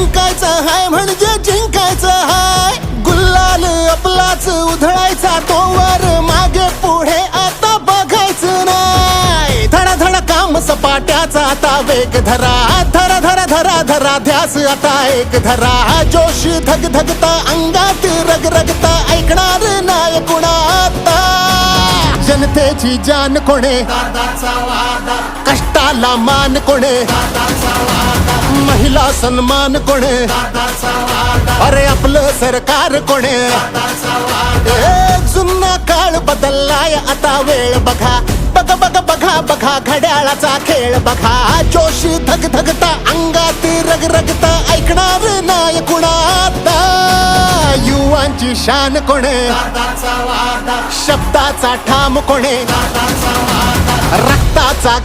जिंकायचं हाय म्हणजे जिंकायचं हाय. गुल्लाल आपलाच उधळायचा, तोवर मागे पुढे आता बघायचं नाही. धडा धडा काम सपाट्याचा आता वेग धरा, धरा धरा धरा धरा ध्यास आता एक धरा. जोश धग धगता अंगात रग रगता, ऐकणार नाही कुणाता. जनतेची जान कोणे, कष्टाला मान कोणे, महिला सन्मान कोणे, अरे आपलं सरकार कोणे. जुना काळ बदललाय आता वेळ बघा, बघा बघा बघा बघा घड्याळाचा खेळ बघा. जोश धग धगता अंगात रग रगता, ऐकणार नाही कुणाता. युवांची शान कोणे, शब्दाचा ठाम कोणे, रक्ताचा